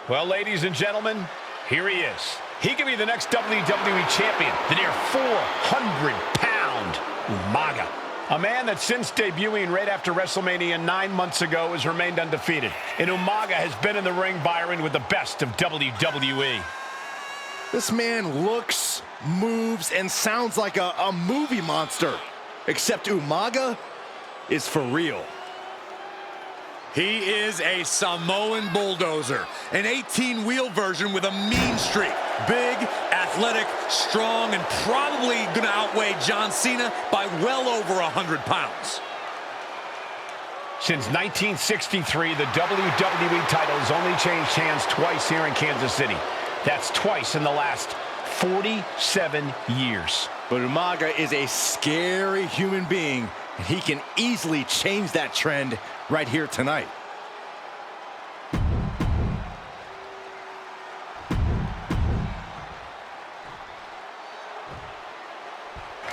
Well, ladies and gentlemen, here he is. He could be the next WWE champion, the near 400-pound Umaga. A man that since debuting right after WrestleMania 9 months ago has remained undefeated. And Umaga has been in the ring, Byron, with the best of WWE. This man looks, moves, and sounds like a movie monster. Except Umaga is for real. He is a Samoan bulldozer, an 18-wheel version with a mean streak. Big, athletic, strong, and probably gonna outweigh John Cena by well over 100 pounds. Since 1963, the WWE title has only changed hands twice here in Kansas City. That's twice in the last 47 years. But Umaga is a scary human being, and he can easily change that trend right here tonight.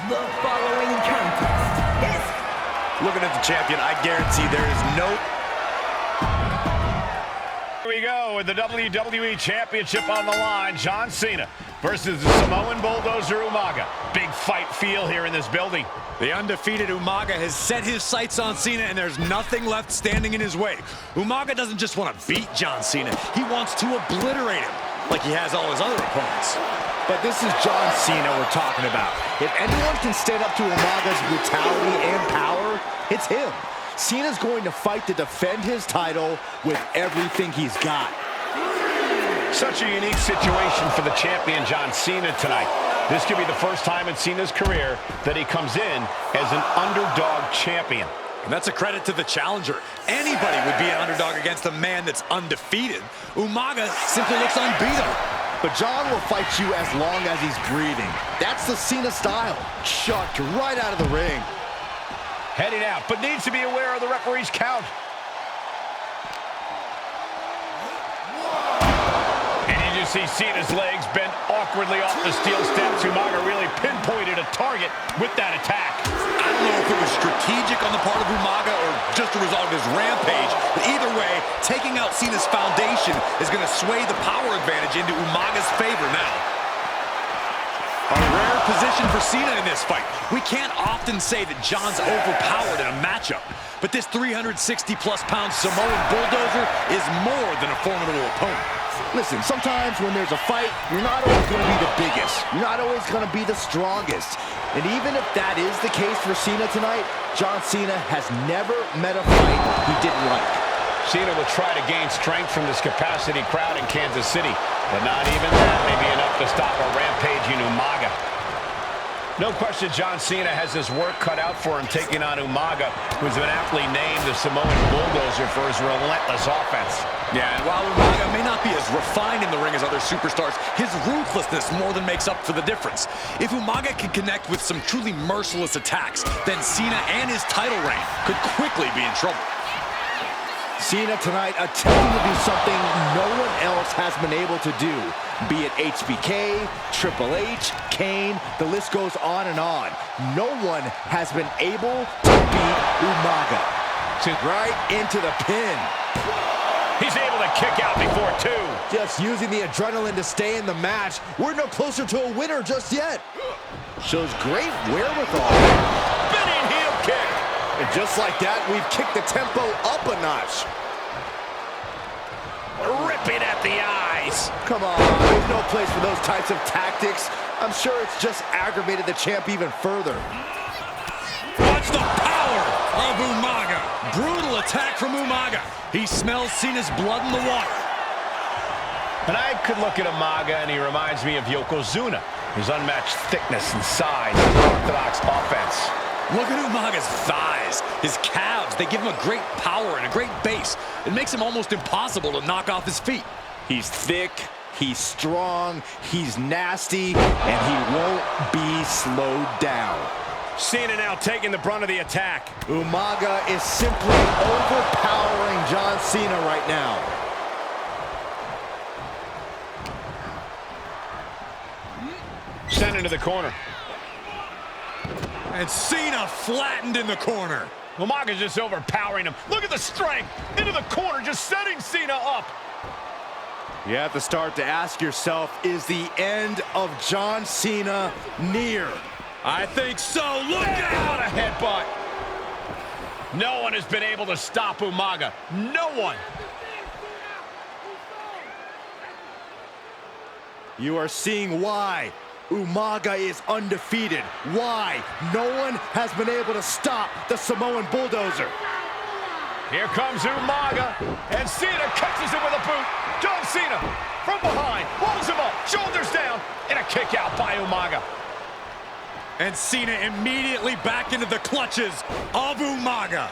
The following contest is... Looking at the champion, I guarantee there is no... Here we go with the WWE Championship on the line. John Cena versus the Samoan bulldozer Umaga. Big fight feel here in this building. The undefeated Umaga has set his sights on Cena, and there's nothing left standing in his way. Umaga doesn't just want to beat John Cena. He wants to obliterate him, like he has all his other opponents. But this is John Cena we're talking about. If anyone can stand up to Umaga's brutality and power, it's him. Cena's going to fight to defend his title with everything he's got. Such a unique situation for the champion John Cena tonight. This could be the first time in Cena's career that he comes in as an underdog champion. And that's a credit to the challenger. Anybody would be an underdog against a man that's undefeated. Umaga simply looks unbeatable. But John will fight you as long as he's breathing. That's the Cena style. Chucked right out of the ring. Heading out, but needs to be aware of the referee's count. And you just see Cena's legs bent awkwardly off the steel steps. Umaga really pinpointed a target with that attack. I don't know if it was strategic on the part of Umaga or just a result of his rampage, but either way, taking out Cena's foundation is going to sway the power advantage into Umaga's favor now. A rare position for Cena in this fight. We can't often say that John's overpowered in a matchup, but this 360-plus pound Samoan bulldozer is more than a formidable opponent. Listen, sometimes when there's a fight, you're not always going to be the biggest. You're not always going to be the strongest. And even if that is the case for Cena tonight, John Cena has never met a fight he didn't like. Cena will try to gain strength from this capacity crowd in Kansas City, but not even that may be enough to stop a rampaging Umaga. No question John Cena has his work cut out for him taking on Umaga, who's been aptly named the Samoan bulldozer for his relentless offense. Yeah, and while Umaga may not be as refined in the ring as other superstars, his ruthlessness more than makes up for the difference. If Umaga can connect with some truly merciless attacks, then Cena and his title reign could quickly be in trouble. Cena tonight attempting to do something no one else has been able to do. Be it HBK, Triple H, Kane, the list goes on and on. No one has been able to beat Umaga. Right into the pin. He's able to kick out before two. Just using the adrenaline to stay in the match. We're no closer to a winner just yet. Shows great wherewithal. Spinning heel kick. And just like that, we've kicked the tempo up a notch. Ripping at the eyes. Come on, there's no place for those types of tactics. I'm sure it's just aggravated the champ even further. Watch the power of Umaga. Brutal attack from Umaga. He smells Cena's blood in the water. And I could look at Umaga and he reminds me of Yokozuna. His unmatched thickness and size, unorthodox offense. Look at Umaga's thighs, his calves. They give him a great power and a great base. It makes him almost impossible to knock off his feet. He's thick, he's strong, he's nasty, and he won't be slowed down. Cena now taking the brunt of the attack. Umaga is simply overpowering John Cena right now. Sent into the corner. And Cena flattened in the corner. Umaga's just overpowering him. Look at the strength. Into the corner, just setting Cena up. You have to start to ask yourself, is the end of John Cena near? I think so. Look out! A headbutt. No one has been able to stop Umaga. No one. You are seeing why Umaga is undefeated. Why no one has been able to stop the Samoan Bulldozer. Here comes Umaga, and Cena catches him with a boot. John Cena from behind, pulls him up, shoulders down, and a kick out by Umaga. And Cena immediately back into the clutches of Umaga.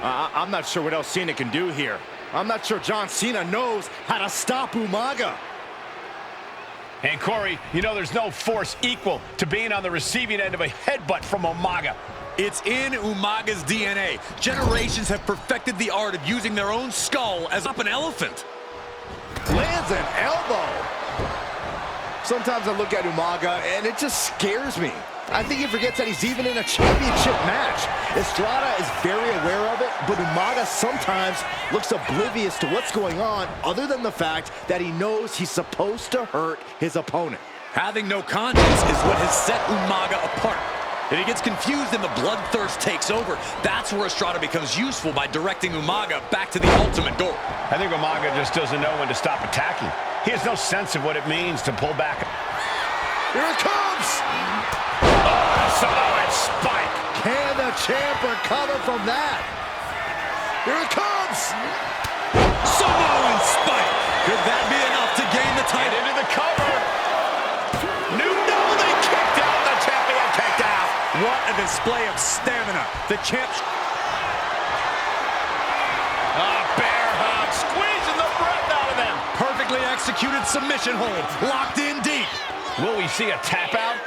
I'm not sure what else Cena can do here. I'm not sure John Cena knows how to stop Umaga. And Corey, you know there's no force equal to being on the receiving end of a headbutt from Umaga. It's in Umaga's DNA. Generations have perfected the art of using their own skull as up an elephant. Lands an elbow. Sometimes I look at Umaga and it just scares me. I think he forgets that he's even in a championship match. Estrada is very aware of it, but Umaga sometimes looks oblivious to what's going on, other than the fact that he knows he's supposed to hurt his opponent. Having no conscience is what has set Umaga apart. If he gets confused and the bloodthirst takes over, that's where Estrada becomes useful by directing Umaga back to the ultimate goal. I think Umaga just doesn't know when to stop attacking. He has no sense of what it means to pull back. Here it comes! Samoan spike. Can the champ recover from that? Here it comes! Samoan spike! Could that be enough to gain the And title? into the cover. No, they kicked out. The champion kicked out. What a display of stamina. The champ... Bear hug, squeezing the breath out of them. Perfectly executed submission hold. Locked in deep. Will we see a tap out?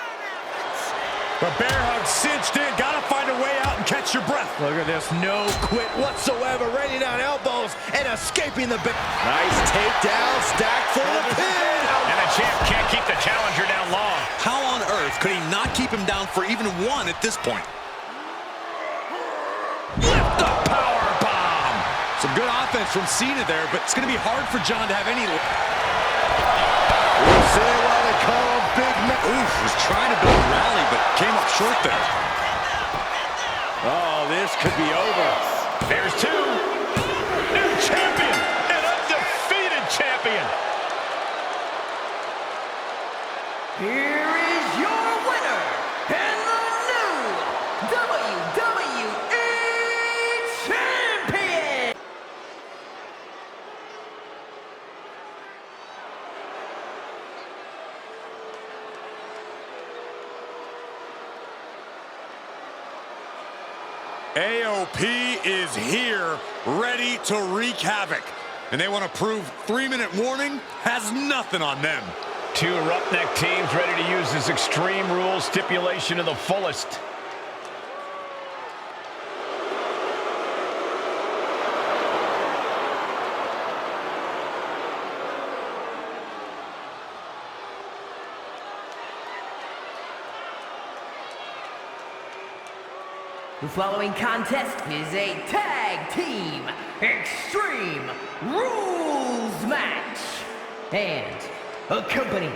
The bear hug cinched in. Gotta find a way out and catch your breath. Look at this, no quit whatsoever, raining down elbows and escaping the big. Nice takedown, stacked for the pin. And the champ can't keep the challenger down long. How on earth could he not keep him down for even one at this point? Lift the power bomb. Some good offense from Cena there, but it's going to be hard for John to have any... We'll say what they call a big man. Oof, was trying to build a rally, but came up short there. Oh, this could be over. There's two. New champion, an undefeated champion. Here is your winner, and the new WWE Champion! AOP is here, ready to wreak havoc. And they want to prove 3-minute warning has nothing on them. Two roughneck teams ready to use this Extreme Rules stipulation to the fullest. The following contest is a tag team Extreme Rules match and accompanied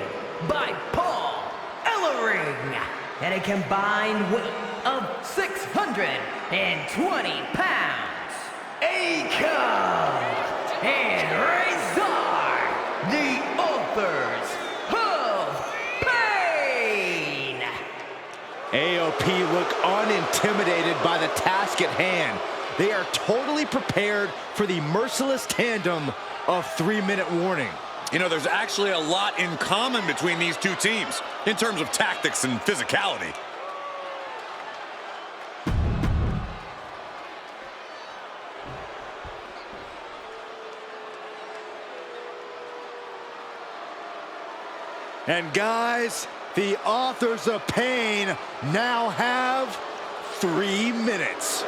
by Paul Ellering at a combined weight of 620 pounds. Akon and Razor, the authors of pain. AOP look unintimidated by the task at hand. They are totally prepared for the merciless tandem of 3-minute warning. You know, there's actually a lot in common between these two teams in terms of tactics and physicality. And guys, the authors of pain now have 3 minutes.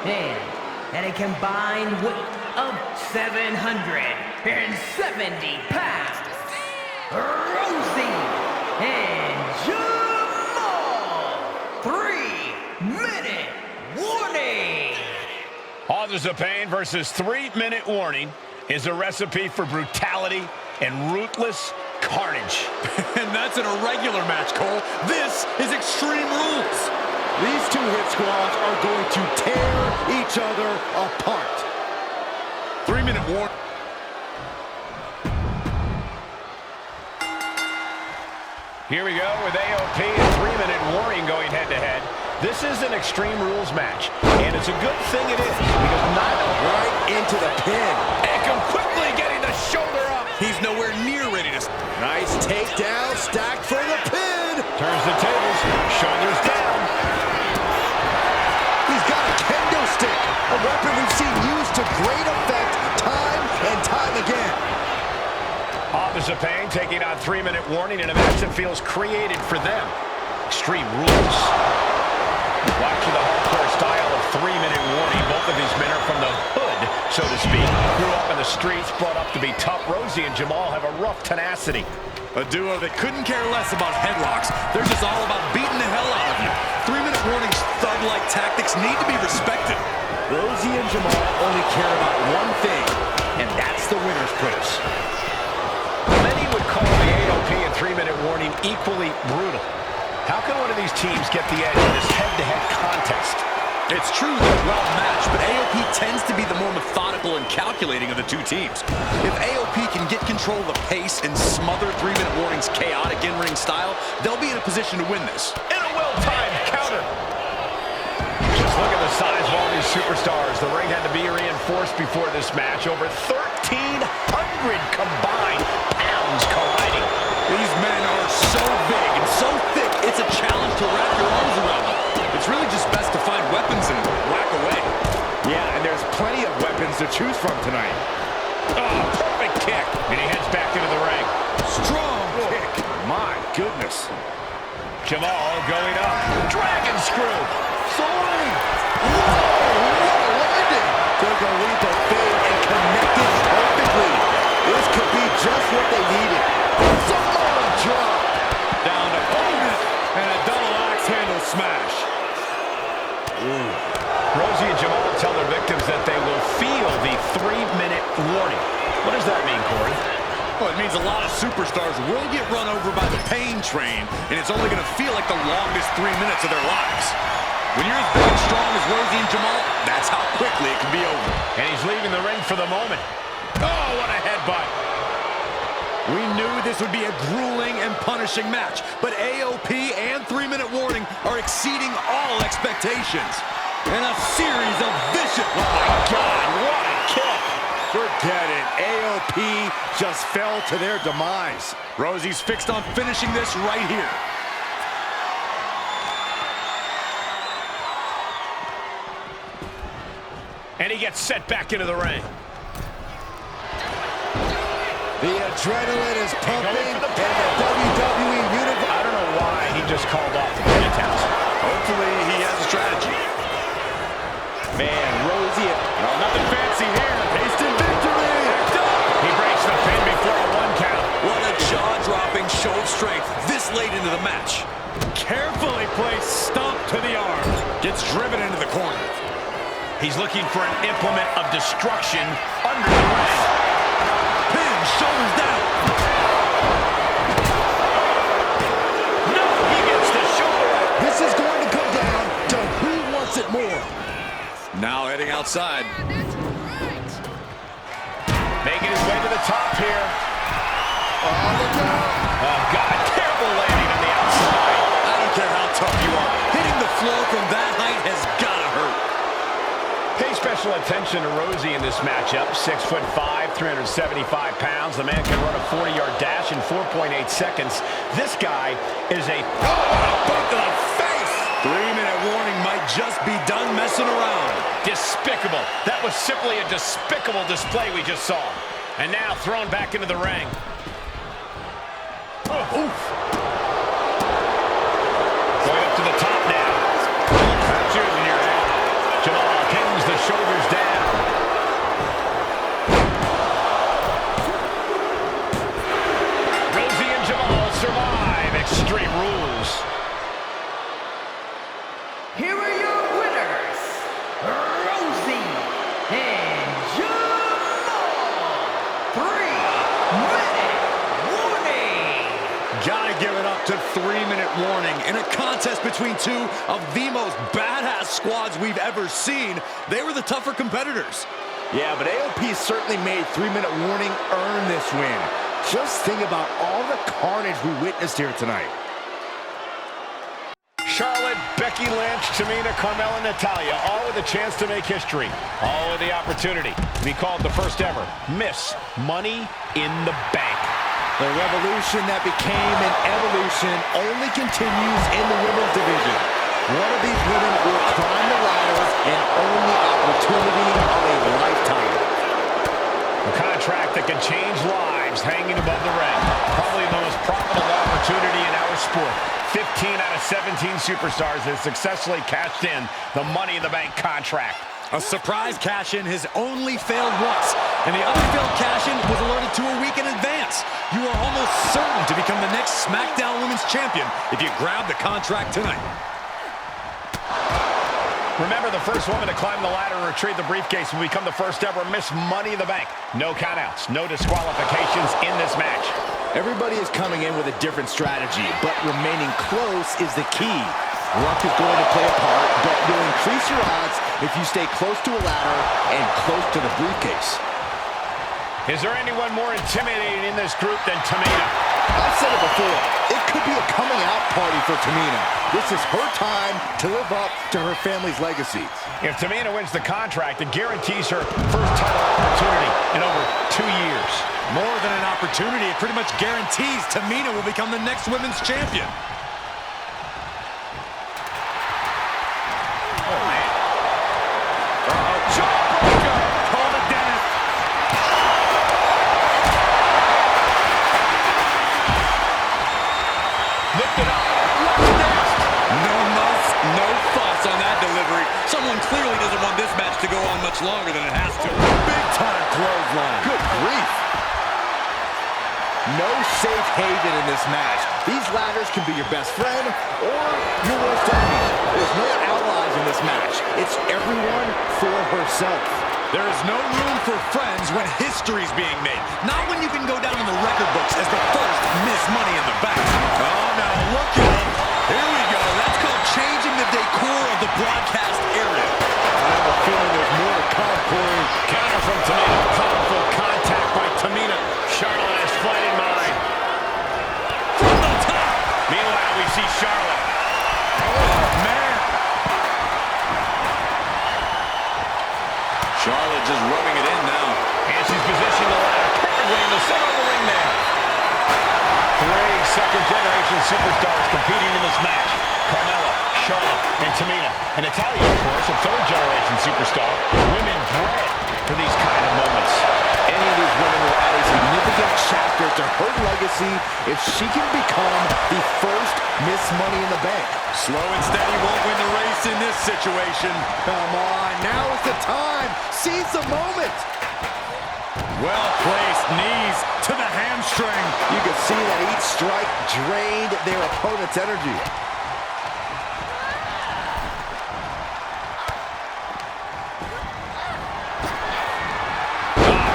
And at a combined weight of 770 pounds, Rosie and Jamal. 3-minute warning. All the Authors of Pain versus 3-minute warning is a recipe for brutality and ruthless carnage. And that's in a regular match, Cole. This is Extreme Rules. These two hit squads are going to tear each other apart. 3-minute warning. Here we go with AOP and 3-minute warning going head-to-head. This is an Extreme Rules match, and it's a good thing it is, because neither Right into the pin. Akam quickly getting the shoulder up. He's nowhere near ready to... Nice takedown, stacked for the pin. Turns the tables, shoulders down. He's got a kendo stick, a weapon we've seen used to great effect time and time again. Authors of Pain taking on 3-minute warning in a match that feels created for them. Extreme Rules. Watching the hardcore style of 3-minute warning. Both of these men are from the hood, so to speak. Grew up in the streets, brought up to be tough. Rosie and Jamal have a rough tenacity. A duo that couldn't care less about headlocks. They're just all about beating the hell out of you. 3-minute warning's thug-like tactics need to be respected. Rosie and Jamal only care about one thing, and that's the winner's purse. Many would call the AOP and 3-minute warning equally brutal. How can one of these teams get the edge in this head-to-head contest? It's true they're well matched, but AOP tends to be the more methodical and calculating of the two teams. If AOP can get control of the pace and smother 3-minute warning's chaotic in-ring style, they'll be in a position to win this. In a well-timed counter. Just look at the size of all these superstars. The ring had to be reinforced before this match. Over 1,300 combined pounds colliding. These men are so big and so thick, it's a challenge to wrap your arms around them. It's really just best to find weapons and whack away. Yeah, and there's plenty of weapons to choose from tonight. Oh, perfect kick. And he heads back into the ring. Strong kick. My goodness. Jamal going up. Dragon screw. Soaring. Whoa, what a landing. Took a leap of faith and connected perfectly. This could be just what they needed. Samoa drop. Down to opponent and a double axe handle smash. Rosie and Jamal tell their victims that they will feel the 3-minute warning. What does that mean, Corey? Well, it means a lot of superstars will get run over by the pain train, and it's only going to feel like the longest 3 minutes of their lives. When you're as big and strong as Rosie and Jamal, that's how quickly it can be over. And he's leaving the ring for the moment. Oh, what a headbutt. We knew this would be a grueling and punishing match, but AOP and 3-minute warning are exceeding all expectations. And a series of vicious... Oh, my God, what a kick. Forget it. AOP just fell to their demise. Rosie's fixed on finishing this right here. And he gets set back into the ring. The adrenaline is pumping, for the and the WWE Universe... I don't know why he just called off the pin attempt. Hopefully he has a strategy. Man, Rosie... No, nothing fancy here. Instant victory! He breaks the pin before a 1 count. What a jaw-dropping show of strength this late into the match. Carefully placed stomp to the arm. Gets driven into the corner. He's looking for an implement of destruction under the ring. Pin, shoulders down. No, he gets the shoulder up. This is going to come down to who wants it more. Now heading outside. Making his way to the top here. Oh, look out. Oh, God, terrible landing on the outside. I don't care how tough you are. Hitting the floor from that height has got to hurt. Pay special attention to Rosie in this matchup. 6'5", 375 pounds. The man can run a 40-yard dash in 4.8 seconds. This guy is a... Oh, what a boot to the face! 3-minute warning might just be done messing around. Despicable. That was simply a despicable display we just saw. And now thrown back into the ring. Oh, oof. Going up to the top now. Choosing your head. Jamal pins the shoulders down. Rosie and Jamal survive Extreme Rules. Here are your winners, Rosie contest between two of the most badass squads we've ever seen. They were the tougher competitors. Yeah, but AOP certainly made 3-minute warning earn this win. Just think about all the carnage we witnessed here tonight. Charlotte, Becky Lynch, Tamina, Carmella, Natalya, all with a chance to make history. All with the opportunity to be called the first ever Miss Money in the Bank. The revolution that became an evolution only continues in the women's division. One of these women will climb the ladder and own the opportunity of a lifetime. A contract that can change lives hanging above the ring. Probably the most profitable opportunity in our sport. 15 out of 17 superstars have successfully cashed in the Money in the Bank contract. A surprise cash-in has only failed once, and the other failed cash-in was alerted to a week in advance. You are almost certain to become the next SmackDown Women's Champion if you grab the contract tonight. Remember, the first woman to climb the ladder and retrieve the briefcase will become the first ever Miss Money in the Bank. No countouts, no disqualifications in this match. Everybody is coming in with a different strategy, but remaining close is the key. Luck is going to play a part, but you'll increase your odds if you stay close to a ladder and close to the briefcase. Is there anyone more intimidating in this group than Tamina? I've said it before, it could be a coming out party for Tamina. This is her time to live up to her family's legacy. If Tamina wins the contract, it guarantees her first title opportunity in over 2 years. More than an opportunity, it pretty much guarantees Tamina will become the next women's champion. Oh, man. Jawbreaker! Call it death. Lift it up. What's next? No muss, no fuss on that delivery. Someone clearly doesn't want this match to go on much longer than it has to. Big time clothesline. Good grief. No safe haven in this match. These ladders can be your best friend or your worst enemy. There's no allies in this match. It's everyone for herself. There is no room for friends when history's being made. Not when you can go down in the record books as the first Miss Money in the Bank. Oh, now look at it. Here we go. That's called changing the decor of the broadcast area. I have a feeling there's more to come, Corey. Counter from Tamina. Powerful contact by Tamina. Charlotte has fight in mind. From the top. Meanwhile, we see Charlotte. Oh, man. Charlotte just rubbing it in now. And she's positioned the ladder perfectly in the center of the ring there. 3 second-generation superstars competing in this match. Carmella, Charlotte, and Tamina. And Natalya, of course, a 3rd-generation superstar. Women bred for these kind of moments. Any of these women will add a significant chapter to her legacy if she can become the first Miss Money in the Bank. Slow and steady won't win the race in this situation. Come on, now is the time. Seize the moment. Well-placed knees to the hamstring. You can see that each strike drained their opponent's energy.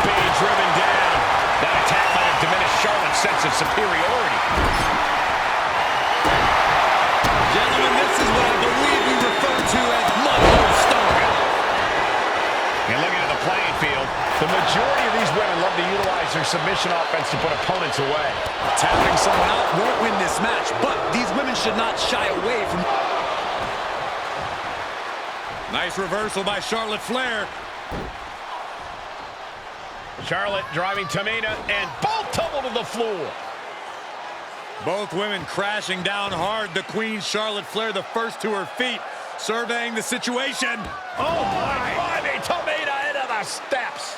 Being driven down. That attack might have diminished Charlotte's sense of superiority. Gentlemen, this is what I believe we refer to as mud stone. And looking at the playing field, the majority of these women love to utilize their submission offense to put opponents away. Tapping someone out won't win this match, but these women should not shy away from... Nice reversal by Charlotte Flair. Charlotte driving Tamina, and both tumble to the floor. Both women crashing down hard. The Queen, Charlotte Flair, the first to her feet, surveying the situation. Oh, my. Driving Tamina into the steps.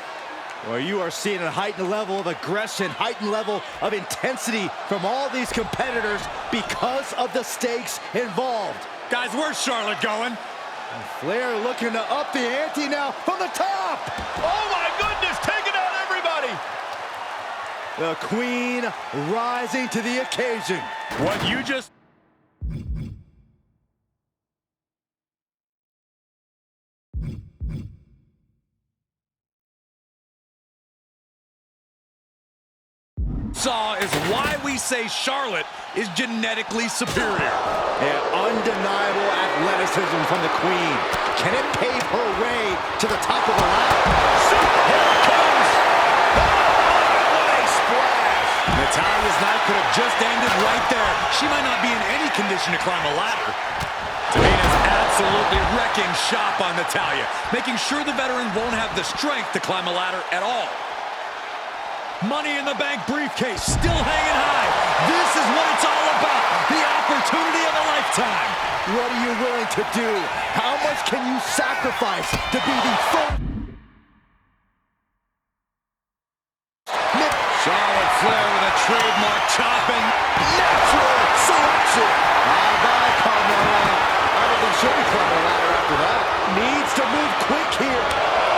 Well, you are seeing a heightened level of aggression, heightened level of intensity from all these competitors because of the stakes involved. Guys, where's Charlotte going? And Flair looking to up the ante now from the top. Oh, my goodness, taking out everybody. The Queen rising to the occasion. What you just... saw is why we say Charlotte is genetically superior. Yeah, Undeniable athleticism from the Queen. Can it pave her way to the top of the ladder? Here it comes! What a splash! Natalya's night could have just ended right there. She might not be in any condition to climb a ladder. Tamina's absolutely wrecking shop on Natalya, making sure the veteran won't have the strength to climb a ladder at all. Money in the Bank briefcase still hanging high. This is what it's all about. The opportunity of a lifetime. What are you willing to do? How much can you sacrifice to be the first? Charlotte Flair with a trademark chopping. Natural selection. Bye-bye, Carmella. I don't think she'll be climbing a ladder after that. Needs to move quick here.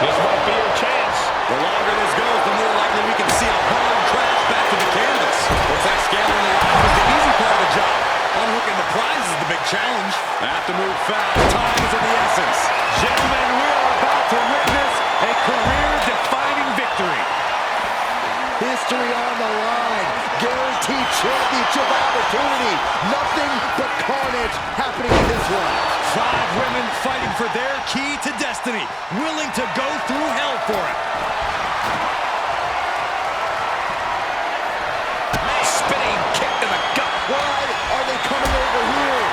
This might be your chance. The longer this goes, the more likely we can see a hard crash back to the canvas. Looks like scaling the ladder was the easy part of the job. Unhooking the prize is the big challenge. Have to move fast. Time is of the essence. Gentlemen, we are about to witness a career-defining victory. History on the line. Guaranteed championship opportunity. Nothing but carnage happening in this one. 5 women fighting for their key to destiny, willing to go through hell for it. Spinning kick to the gut. Why are they coming over here?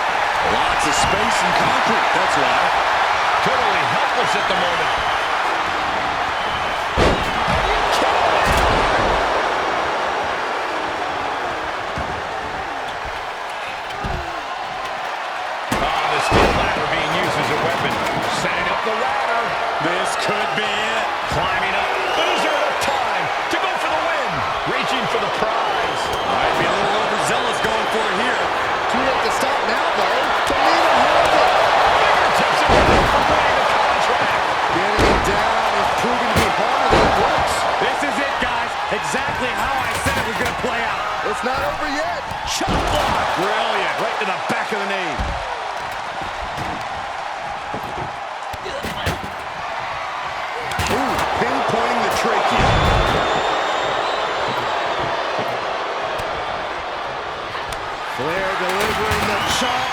Lots of space and concrete, that's why. Totally helpless at the moment. The steel ladder being used as a weapon. Setting up the ladder. This could be it. Climbing up. Is there enough time to go for the win? Reaching for the prize. Might be a little overzealous going for it here. Too late to stop now, though. Tamina has it. Fingertips are ready for winning the contract. Getting it down is proving to be harder than it looks. This is it, guys. Exactly how I said it was going to play out. It's not over yet. Chop block. Brilliant. Right to the back of the knee. Ooh, pinpointing the trachea. Flair delivering the chop.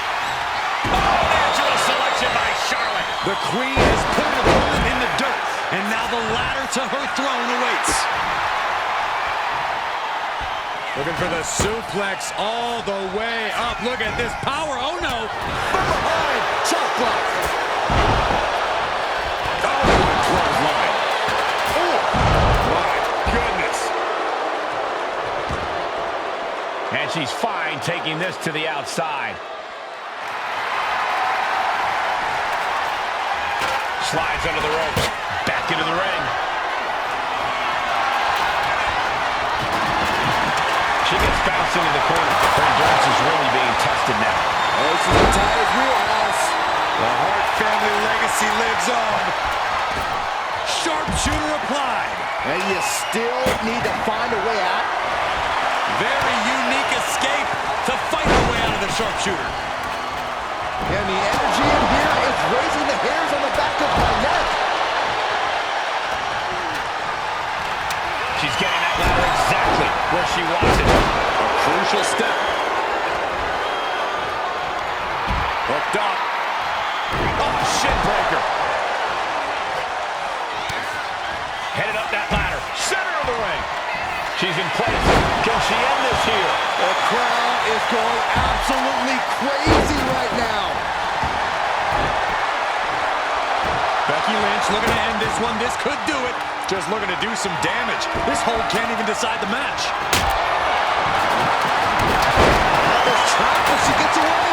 Natural selection by Charlotte. The Queen has put her opponent in the dirt, and now the ladder to her throne awaits. Looking for the suplex all the way up. Look at this power. Oh, no. From behind. Chop block. Oh, clothesline. Oh, my goodness. And she's fine taking this to the outside. Slides under the ropes. Back into the ring. She gets bounced into the corner. Her endurance is really being tested now. This is Natalya's wheelhouse. The Hart family legacy lives on. Sharpshooter applied. And you still need to find a way out. Very unique escape to fight her way out of the sharpshooter. And the energy in here is raising the hairs on the back of my neck. She's getting that ladder exactly where she wants it. A crucial step. Hooked up. Oh, shin breaker. Headed up that ladder. Center of the ring. She's in place. Can she end this here? The crowd is going absolutely crazy right now. Becky Lynch looking to end this one. This could do it. Just looking to do some damage. This hold can't even decide the match. This trap when she gets away.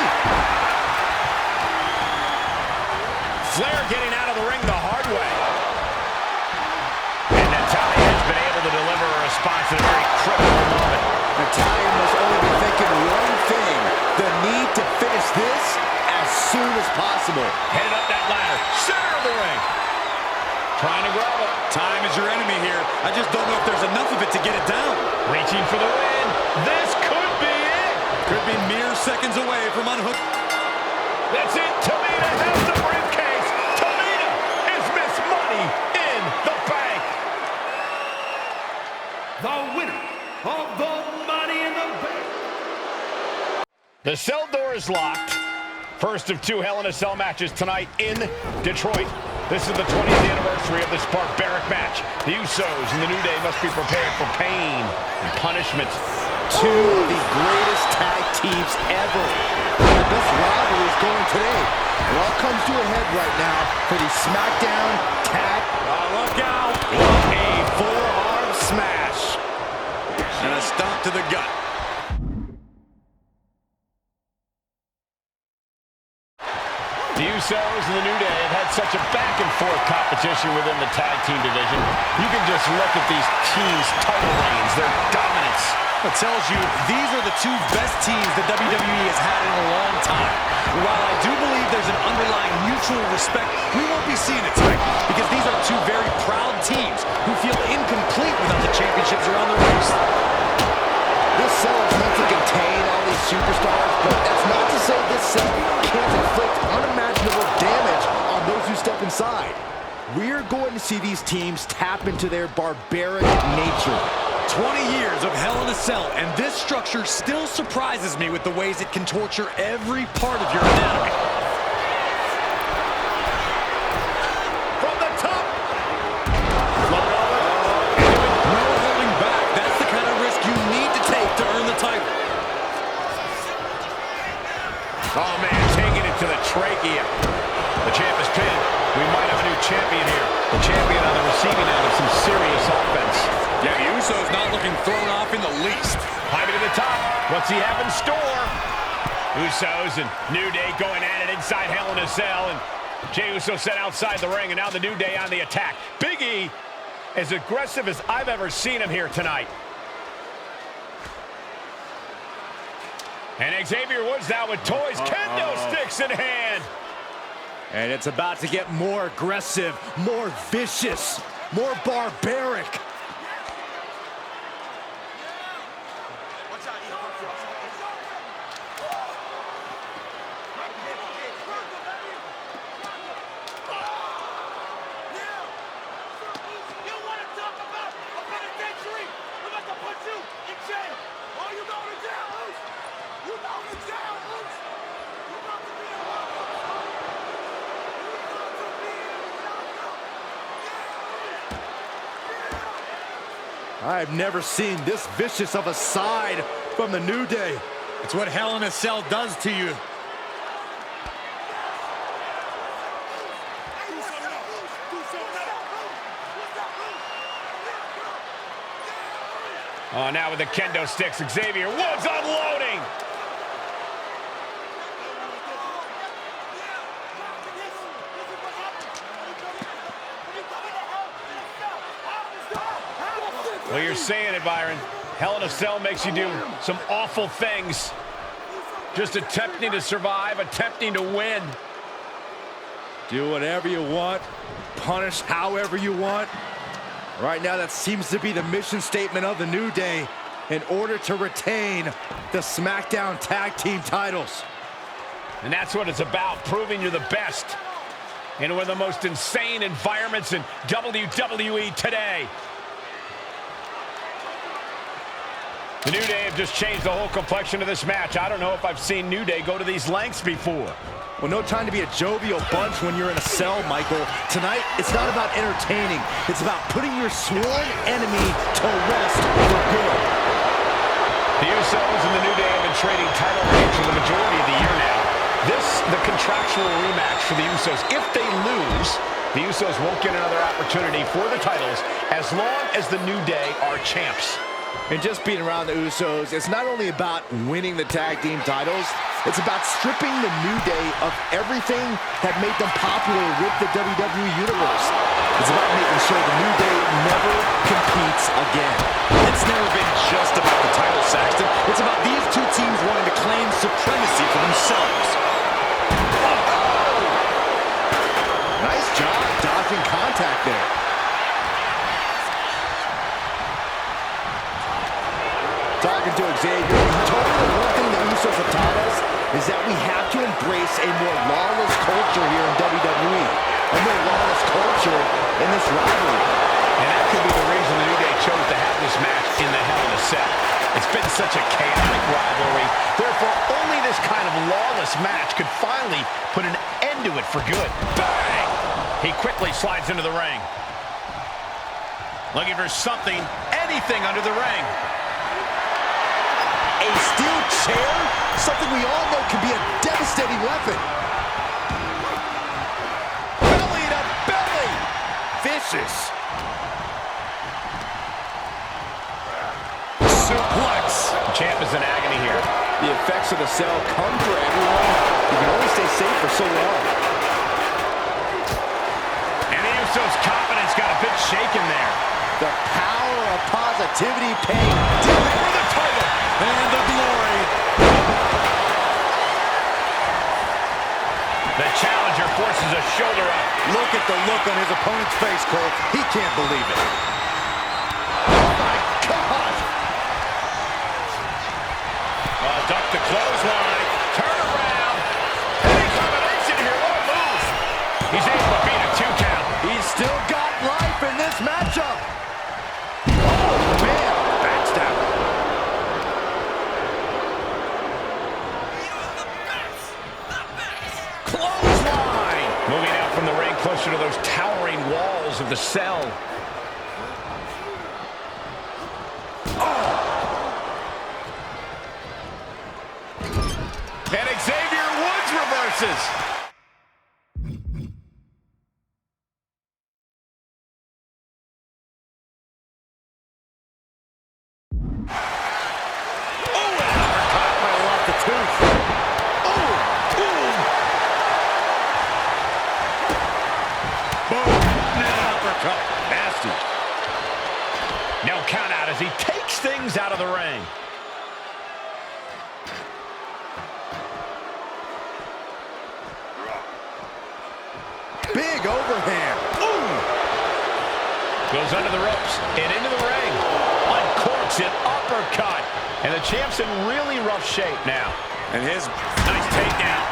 Flair getting out of the ring the hard way. And Natalya has been able to deliver a response at a very critical moment. Natalya must only be thinking one thing. The need to finish this as soon as possible. Headed up that ladder. Center of the ring. Trying to grab it. Time is your enemy here. I just don't know if there's enough of it to get it down. Reaching for the win. This could be it. Could be mere seconds away from unhook. That's it. Tamina has the briefcase. Tamina is Miss Money in the Bank. The winner of the Money in the Bank. The cell door is locked. First of two Hell in a Cell matches tonight in Detroit. This is the 20th anniversary of this barbaric match. The Usos and the New Day must be prepared for pain and punishment. Two of the greatest tag teams ever. The best rivalries going today. It all comes to a head right now for the SmackDown Tag. Look out! A forearm smash. And a stomp to the gut. The Usos and the New Day have had such a back-and-forth competition within the tag team division. You can just look at these teams' title reigns, their dominance. It tells you these are the two best teams that WWE has had in a long time. While I do believe there's an underlying mutual respect, we won't be seeing it tonight because these are two very proud teams who feel incomplete without the championships around their waist. This cell is meant to contain all these superstars, but that's not to say this cell can't inflict unimaginable damage on those who step inside. We're going to see these teams tap into their barbaric nature. 20 years of Hell in a Cell, and this structure still surprises me with the ways it can torture every part of your anatomy. From the top! No holding back. That's the kind of risk you need to take to earn the title. Oh, man, taking it to the trachea. The champ is pinned. We might have a new champion here. The champion on the receiving end of some serious offense. Yeah, the Usos not looking thrown off in the least. Climbing to the top. What's he have in store? Usos and New Day going at it inside Hell in a Cell. And Jey Uso set outside the ring, and now the New Day on the attack. Big E, as aggressive as I've ever seen him here tonight. And Xavier Woods now with toys. Kendo sticks in hand. And it's about to get more aggressive, more vicious, more barbaric. I've never seen this vicious of a side from the New Day. It's what Hell in a Cell does to you. Oh, now with the kendo sticks, Xavier Woods unloading. Well, you're saying it, Byron. Hell in a Cell makes you do some awful things. Just attempting to survive, attempting to win. Do whatever you want, punish however you want. Right now, that seems to be the mission statement of the New Day in order to retain the SmackDown Tag Team titles. And that's what it's about, proving you're the best in one of the most insane environments in WWE today. The New Day have just changed the whole complexion of this match. I don't know if I've seen New Day go to these lengths before. Well, no time to be a jovial bunch when you're in a cell, Michael. Tonight, it's not about entertaining. It's about putting your sworn enemy to rest for good. The Usos and the New Day have been trading title reigns for the majority of the year now. This, the contractual rematch for the Usos. If they lose, the Usos won't get another opportunity for the titles as long as the New Day are champs. And just being around the Usos, it's not only about winning the tag team titles, it's about stripping the New Day of everything that made them popular with the WWE Universe. It's about making sure the New Day never competes again. It's never been just about the title, Saxton. It's about these two teams wanting to claim supremacy for themselves. Nice job dodging contact there. Talking to Xavier, he told me the one thing the Usos have taught us is that we have to embrace a more lawless culture here in WWE. A more lawless culture in this rivalry. And that could be the reason the New Day chose to have this match in the Hell in a Cell. It's been such a chaotic rivalry. Therefore, only this kind of lawless match could finally put an end to it for good. Bang! He quickly slides into the ring. Looking for something, anything under the ring. A steel chair? Something we all know can be a devastating weapon. Belly to belly! Vicious. Suplex. The champ is in agony here. The effects of the cell come for everyone. You can only stay safe for so long. And the Usos' confidence got a bit shaken there. The power of positivity paying dividends. For the title. And the glory. The challenger forces a shoulder up. Look at the look on his opponent's face, Cole. He can't believe it. Oh my God! Duck the clothesline. Turn around. Any combination here. What a move. He's able to beat a 2 count. He's still got life in this matchup. Oh man, backstab. Clothesline. Moving out from the ring closer to those towering walls of the cell. And Xavier Woods reverses. Nasty. No count out as he takes things out of the ring. Big overhand. Ooh. Goes under the ropes and into the ring. Uncorks an uppercut. And the champ's in really rough shape now. And his Nice takedown.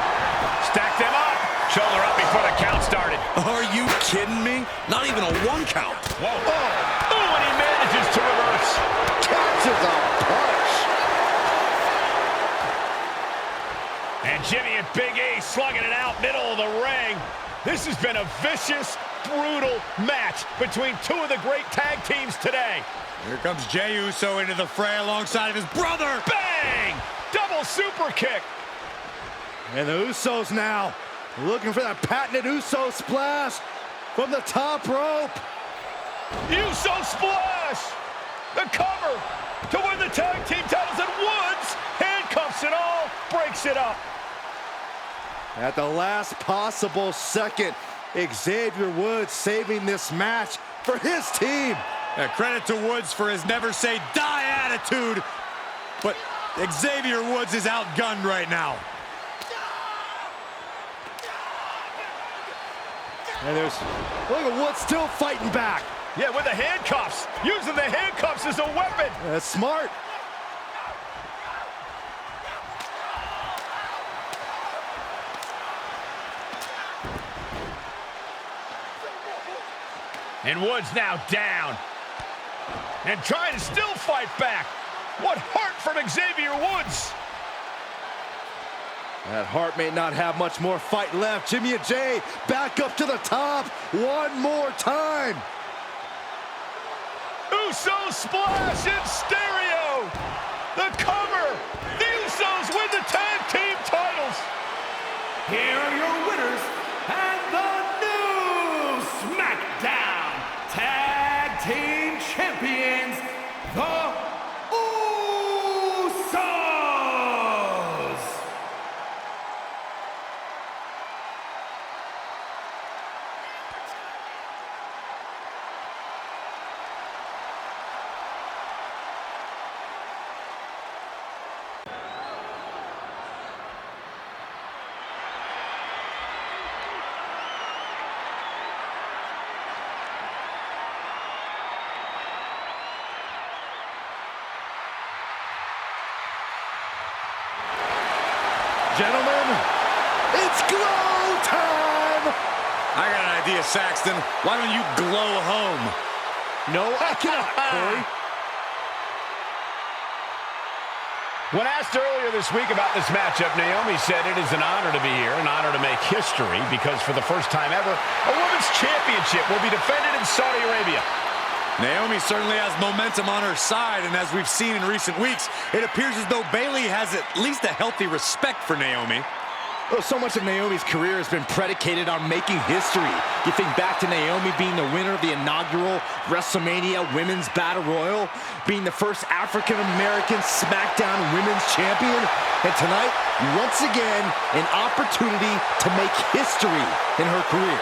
Stack them up. Shoulder up before the count started. Are you kidding me? Not even a 1 count. Whoa. Oh, and he manages to reverse. Catches a punch. And Jimmy and Big E slugging it out middle of the ring. This has been a vicious, brutal match between two of the great tag teams today. Here comes Jey Uso into the fray alongside of his brother. Bang! Double super kick. And the Usos now looking for that patented Uso splash from the top rope. Uso splash. The cover to win the tag team titles, and Woods handcuffs it all, breaks it up. At the last possible second, Xavier Woods saving this match for his team. Credit to Woods for his never say die attitude. But Xavier Woods is outgunned right now. And look at Woods still fighting back. Yeah, with the handcuffs. Using the handcuffs as a weapon. That's smart. And Woods now down. And trying to still fight back. What heart from Xavier Woods. That heart may not have much more fight left. Jimmy and Jey back up to the top one more time. Uso splash in stereo. The cover. The Usos win the tag team titles. Here are your winners and the new SmackDown Tag Team Champions, the Usos! Gentlemen, it's glow time! I got an idea, Saxton. Why don't you glow home? No, I cannot, Corey. When asked earlier this week about this matchup, Naomi said it is an honor to be here, an honor to make history, because for the first time ever, a women's championship will be defended in Saudi Arabia. Naomi certainly has momentum on her side, and as we've seen in recent weeks, it appears as though Bayley has at least a healthy respect for Naomi. Well, so much of Naomi's career has been predicated on making history. You think back to Naomi being the winner of the inaugural WrestleMania Women's Battle Royal, being the first African-American SmackDown Women's Champion, and tonight, once again, an opportunity to make history in her career.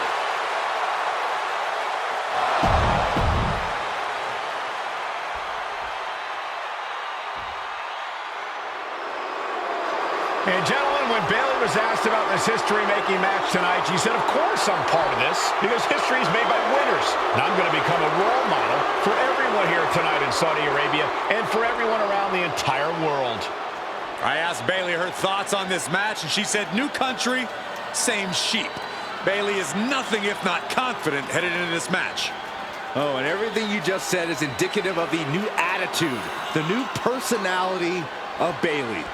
And gentlemen, when Bayley was asked about this history-making match tonight, she said, of course I'm part of this, because history is made by winners. And I'm going to become a role model for everyone here tonight in Saudi Arabia and for everyone around the entire world. I asked Bayley her thoughts on this match, and she said, new country, same sheep. Bayley is nothing if not confident headed into this match. Oh, and everything you just said is indicative of the new attitude, the new personality of Bayley.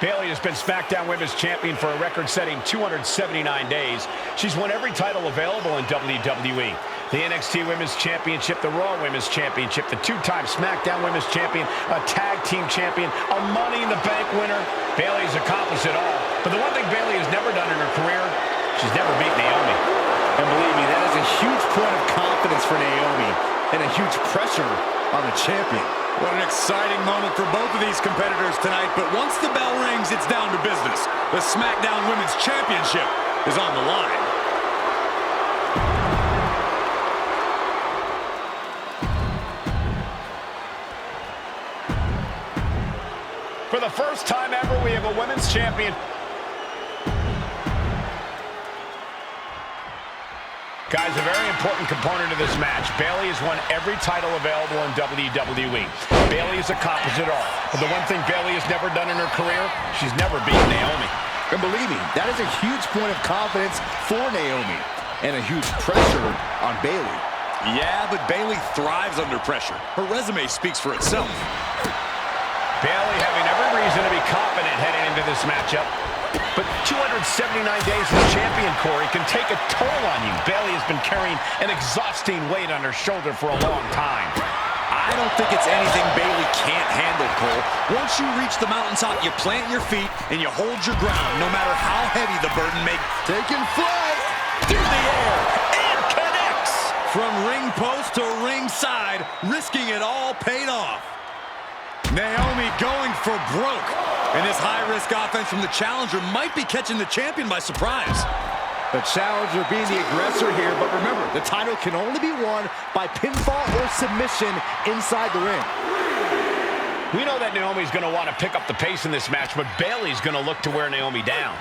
Bayley has been SmackDown Women's Champion for a record-setting 279 days. She's won every title available in WWE. The NXT Women's Championship, the Raw Women's Championship, the two-time SmackDown Women's Champion, a Tag Team Champion, a Money in the Bank winner. Bayley's accomplished it all. But the one thing Bayley has never done in her career, she's never beat Naomi. And believe me, that is a huge point of confidence for Naomi and a huge pressure on the champion. What an exciting moment for both of these competitors tonight, but once the bell rings, it's down to business. The SmackDown Women's Championship is on the line. For the first time ever, we have a women's champion. Guys, a very important component of this match. Bayley has won every title available in WWE. Bayley has accomplished it all. But the one thing Bayley has never done in her career, she's never beaten Naomi. And believe me, that is a huge point of confidence for Naomi and a huge pressure on Bayley. Yeah, but Bayley thrives under pressure. Her resume speaks for itself. Bayley having every reason to be confident heading into this matchup. But 279 days as champion, Corey, can take a toll on you. Bayley has been carrying an exhausting weight on her shoulder for a long time. I don't think it's anything Bayley can't handle, Cole. Once you reach the mountaintop, you plant your feet and you hold your ground, no matter how heavy the burden may be. Taking flight Through the air and connects. From ring post to ringside, risking it all paid off. Naomi going for broke. And this high-risk offense from the challenger might be catching the champion by surprise. The challenger being the aggressor here, but remember, the title can only be won by pinfall or submission inside the ring. We know that Naomi's going to want to pick up the pace in this match, but Bayley's going to look to wear Naomi down.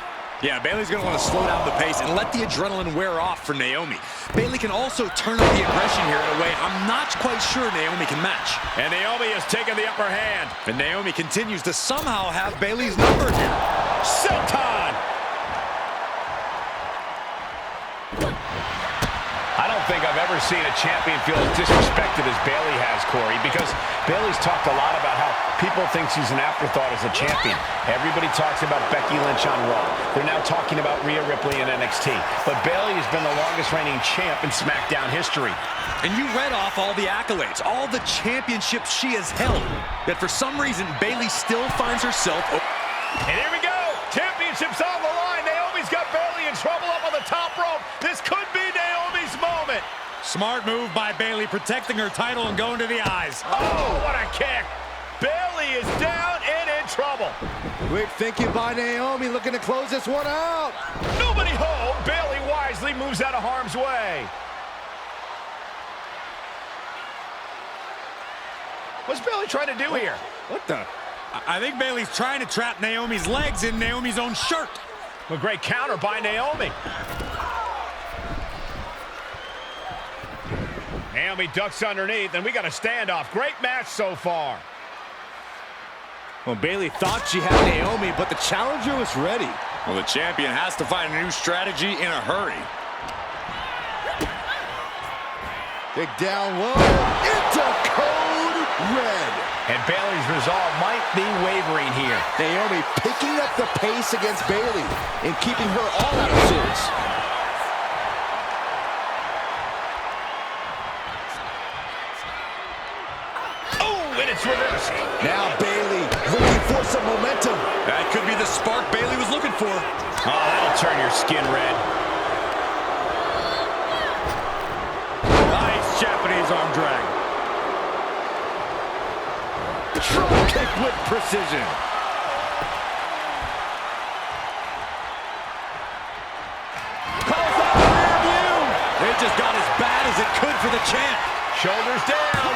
Yeah, Bayley's going to want to slow down the pace and let the adrenaline wear off for Naomi. Bayley can also turn up the aggression here in a way I'm not quite sure Naomi can match. And Naomi has taken the upper hand. And Naomi continues to somehow have Bayley's number here. Senton! I don't think I've ever seen a champion feel as disrespected as Bayley has, Corey, because Bayley's talked a lot about how people think she's an afterthought as a champion. Everybody talks about Becky Lynch on Raw. They're now talking about Rhea Ripley in NXT. But Bayley has been the longest reigning champ in SmackDown history. And you read off all the accolades, all the championships she has held. Yet for some reason, Bayley still finds herself... And here we go! Championship's on the line. Naomi's got Bayley in trouble up on the top rope. This could be Naomi's moment. Smart move by Bayley, protecting her title and going to the eyes. Oh, what a kick. Bayley is down and in trouble. Quick thinking by Naomi, looking to close this one out. Nobody home. Bayley wisely moves out of harm's way. What's Bayley trying to do here? What the? I think Bayley's trying to trap Naomi's legs in Naomi's own shirt. A great counter by Naomi. Naomi ducks underneath, and we got a standoff. Great match so far. Well, Bayley thought she had Naomi, but the challenger was ready. Well, the champion has to find a new strategy in a hurry. Big down low into code red. And Bayley's resolve might be wavering here. Naomi picking up the pace against Bayley and keeping her all out of sorts. Oh, and it's reversed. Now Bayley looking for some momentum. That could be the spark Bayley was looking for. Oh, that'll turn your skin red. Nice Japanese arm drag. Triple kick with precision. Calls out the rear view. It just got as bad as it could for the champ. Shoulders down.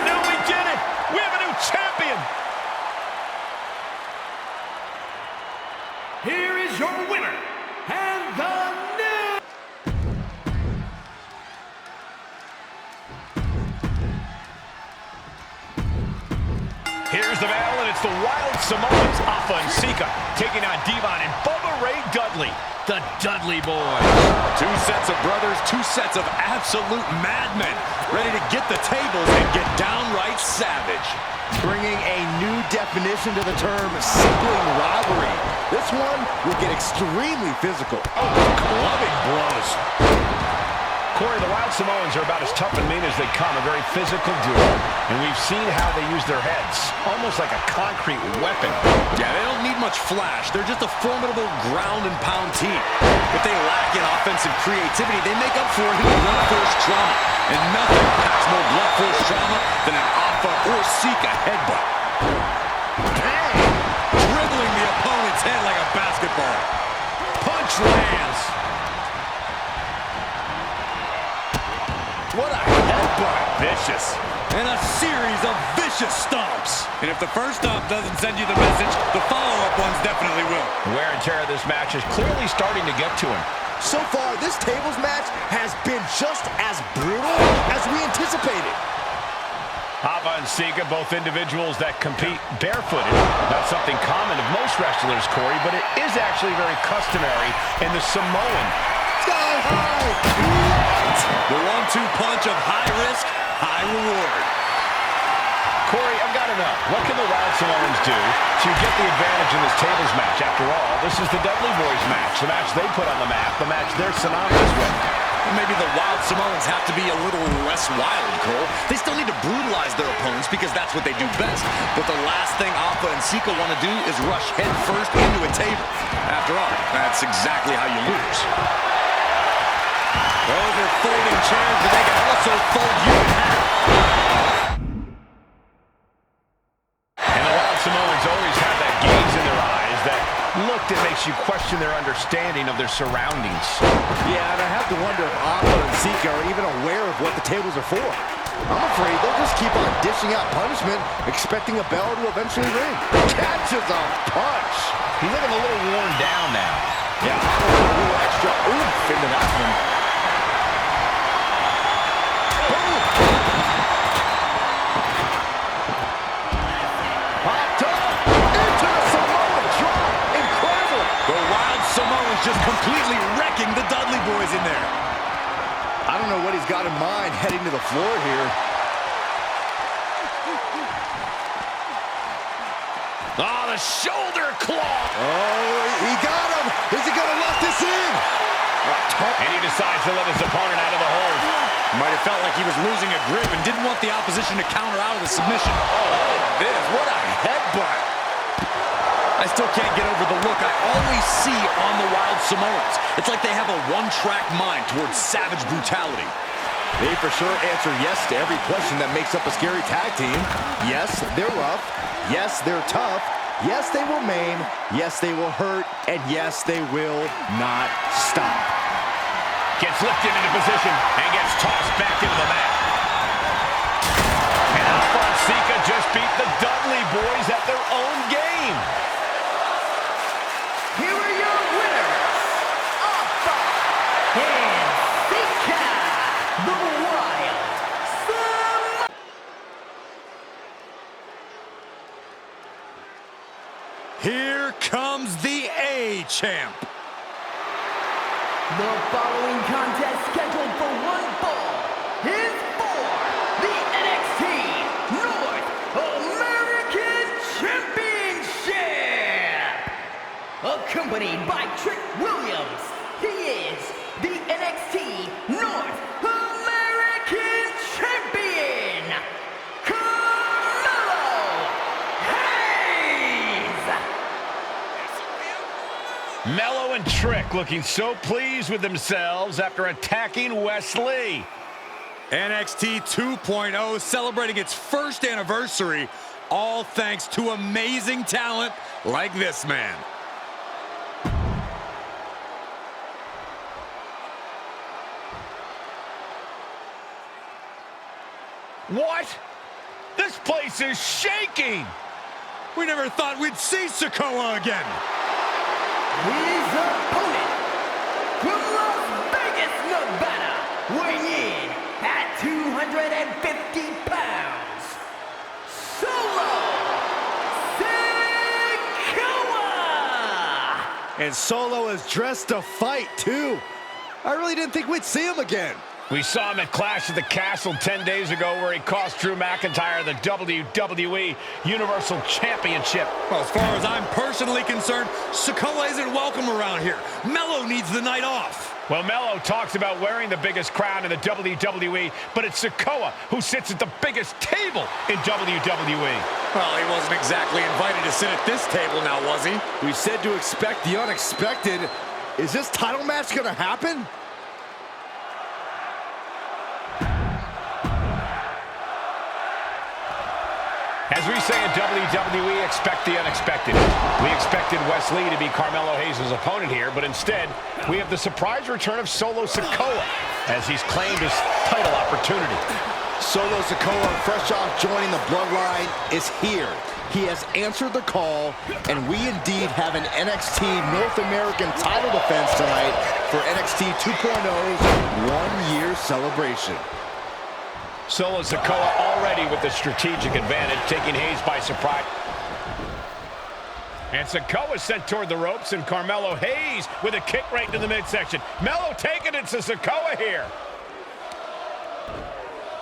No, we did it. We have a new champion. Here is your winner, and the new... Here's the battle, and it's the Wild Samoans, Alpha and Sika, taking on Devon and Bubba Ray Dudley, the Dudley Boys. Two sets of brothers, two sets of absolute madmen, ready to get the tables and get downright savage. Bringing a new definition to the term sibling rivalry. This one will get extremely physical. Clubbing blows. Corey, the Wild Samoans are about as tough and mean as they come, a very physical duo. And we've seen how they use their heads, almost like a concrete weapon. Yeah, they don't need much flash. They're just a formidable ground and pound team. If they lack in offensive creativity, they make up for it in blunt force trauma. And nothing packs more blunt force trauma than an Alpha or Sika headbutt. Bang! Dribbling the opponent's head like a basketball. Punch lands. What a headbutt. Vicious. And a series of vicious stomps. And if the first stomp doesn't send you the message, the follow-up ones definitely will. Wear and tear of this match is clearly starting to get to him. So far, this tables match has been just as brutal as we anticipated. Alpha and Sika, both individuals that compete barefooted. Not something common of most wrestlers, Corey, but it is actually very customary in the Samoan. Sky high. The 1-2 punch of high risk, high reward. Corey, I've got to know, what can the Wild Samoans do to get the advantage in this tables match? After all, this is the Dudley Boys match, the match they put on the map, the match they're synonymous with. Maybe the Wild Samoans have to be a little less wild, Cole. They still need to brutalize their opponents because that's what they do best. But the last thing Alpha and Sika want to do is rush headfirst into a table. After all, that's exactly how you lose. Those are folding chairs, but they can also fold you in half. And the Wild Samoans always have that gaze in their eyes that look that makes you question their understanding of their surroundings. Yeah, and I have to wonder if Alpha and Sika are even aware of what the tables are for. I'm afraid they'll just keep on dishing out punishment, expecting a bell to eventually ring. Catches a punch. He's looking a little worn down now. Yeah, Alpha put a little extra oomph into that one. Just completely wrecking the Dudley Boys in there. I don't know what he's got in mind heading to the floor here. Oh, the shoulder claw. Oh, he got him. Is he going to lock this in? And he decides to let his opponent out of the hold. Might have felt like he was losing a grip and didn't want the opposition to counter out of the submission. Oh, this, what a headbutt. I still can't get over the look I always see on the Wild Samoans. It's like they have a one-track mind towards savage brutality. They for sure answer yes to every question that makes up a scary tag team. Yes, they're rough. Yes, they're tough. Yes, they will maim. Yes, they will hurt. And yes, they will not stop. Gets lifted into position and gets tossed back into the mat. And Alpha and Sika just beat the Dudley Boys at their own game. Here are your winners, Alpha and Sika, the Wild Samoans. Here comes the A-Champ. The following contest scheduled for one fall is for accompanied by Trick Williams. He is the NXT North American Champion, Carmelo Hayes! Mello and Trick looking so pleased with themselves after attacking Wesley. NXT 2.0 celebrating its first anniversary, all thanks to amazing talent like this man. What? This place is shaking! We never thought we'd see Sikoa again. His opponent, from Las Vegas, Nevada, weighing in at 250 pounds, Solo Sikoa! And Solo is dressed to fight, too. I really didn't think we'd see him again. We saw him at Clash at the Castle 10 days ago where he cost Drew McIntyre the WWE Universal Championship. Well, as far as I'm personally concerned, Sikoa isn't welcome around here. Mello needs the night off. Well, Mello talks about wearing the biggest crown in the WWE, but it's Sikoa who sits at the biggest table in WWE. Well, he wasn't exactly invited to sit at this table now, was he? We said to expect the unexpected. Is this title match going to happen? As we say in WWE, expect the unexpected. We expected Wesley to be Carmelo Hayes' opponent here, but instead, we have the surprise return of Solo Sikoa as he's claimed his title opportunity. Solo Sikoa, fresh off joining the Bloodline, is here. He has answered the call, and we indeed have an NXT North American title defense tonight for NXT 2.0's one-year celebration. Solo Sikoa already with the strategic advantage, taking Hayes by surprise. And Sikoa sent toward the ropes, and Carmelo Hayes with a kick right into the midsection. Mello taking it to Sikoa here.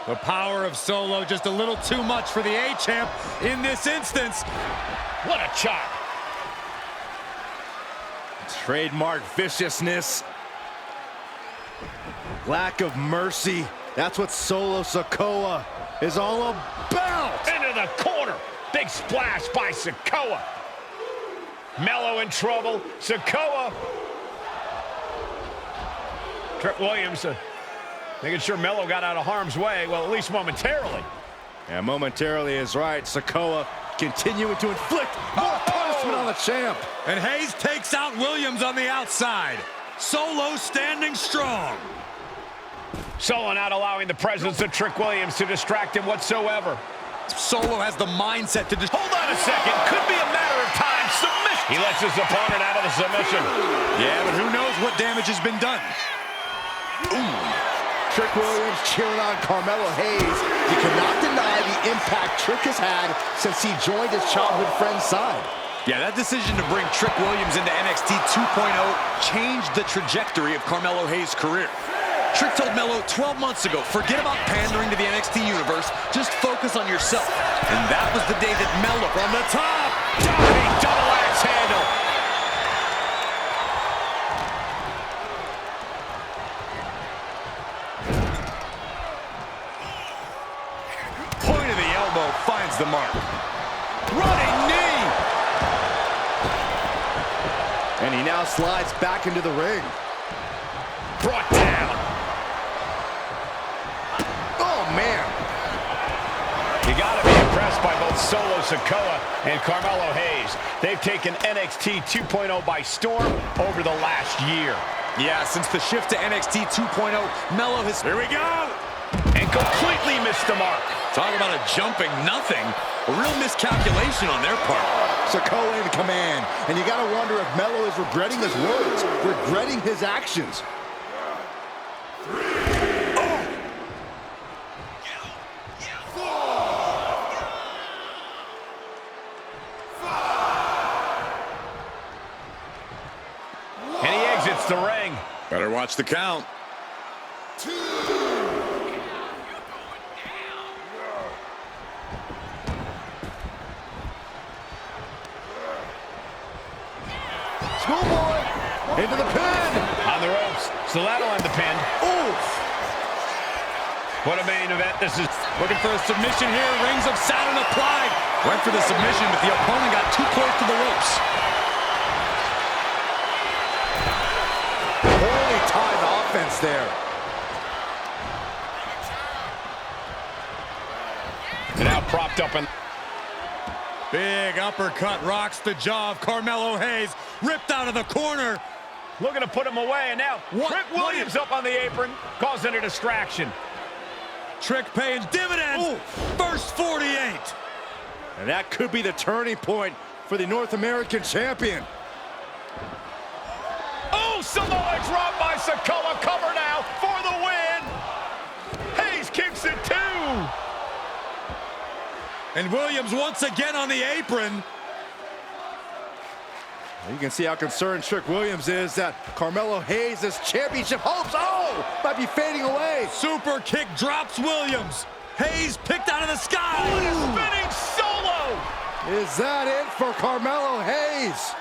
The power of Solo just a little too much for the A-Champ in this instance. What a chop. Trademark viciousness. Lack of mercy. That's what Solo Sikoa is all about. Into the corner. Big splash by Sikoa. Mello in trouble. Sikoa. Trick Williams making sure Mello got out of harm's way. Well, at least momentarily. Yeah, momentarily is right. Sikoa continuing to inflict more punishment on the champ. And Hayes takes out Williams on the outside. Solo standing strong. Solo not allowing the presence of Trick Williams to distract him whatsoever. Solo has the mindset to just... Hold on a second. Could be a matter of time. Submission. He lets his opponent out of the submission. Yeah, but who knows what damage has been done. Ooh. Trick Williams cheering on Carmelo Hayes. He cannot deny the impact Trick has had since he joined his childhood friend's side. Yeah, that decision to bring Trick Williams into NXT 2.0 changed the trajectory of Carmelo Hayes' career. Trick told Mello 12 months ago, forget about pandering to the NXT universe, just focus on yourself. And that was the day that Mello, from the top, Diving double axe handle. point of the elbow, finds the mark. Running knee! And he now slides back into the ring. Brought down. Oh, man. You got to be impressed by both Solo Sikoa and Carmelo Hayes. They've taken NXT 2.0 by storm over the last year. Yeah, since the shift to NXT 2.0, Mello has... Here we go! And completely missed the mark. Talk about a jumping nothing. A real miscalculation on their part. Sikoa in command. And you got to wonder if Mello is regretting his words, regretting his actions. And he exits the ring. Better watch the count. schoolboy. Into the pin. On the ropes. So that'll end the pin. Oof. What a main event this is. Looking for a submission here. Rings of Saturn applied. Went for the submission, but the opponent got too close to the ropes. Poorly timed offense there. And now propped up in. Big uppercut rocks the jaw of Carmelo Hayes. Ripped out of the corner. Looking to put him away, and now What? Trick Williams up on the apron, causing a distraction. Trick paying dividends. Ooh. First 48. And that could be the turning point for the North American champion. Oh, Samoa drop by Sikoa. Cover now for the win. Hayes kicks it too. And Williams once again on the apron. You can see how concerned Trick Williams is that Carmelo Hayes' championship hopes, might be fading away. Super kick drops Williams. Hayes picked out of the sky. What a spinning solo. Is that it for Carmelo Hayes?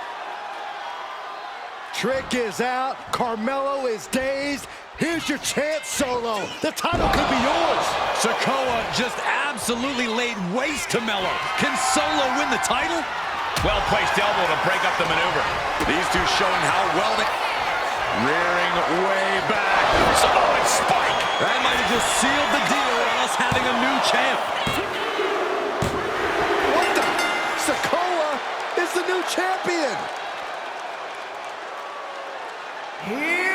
Trick is out. Carmelo is dazed. Here's your chance, Solo. The title could be yours. Sikoa just absolutely laid waste to Melo. Can Solo win the title? Well-placed elbow to break up the maneuver. These two showing how well they... Rearing way back. Samoan spike. That might have just sealed the deal on us having a new champ. What the? Sikoa is the new champion. Here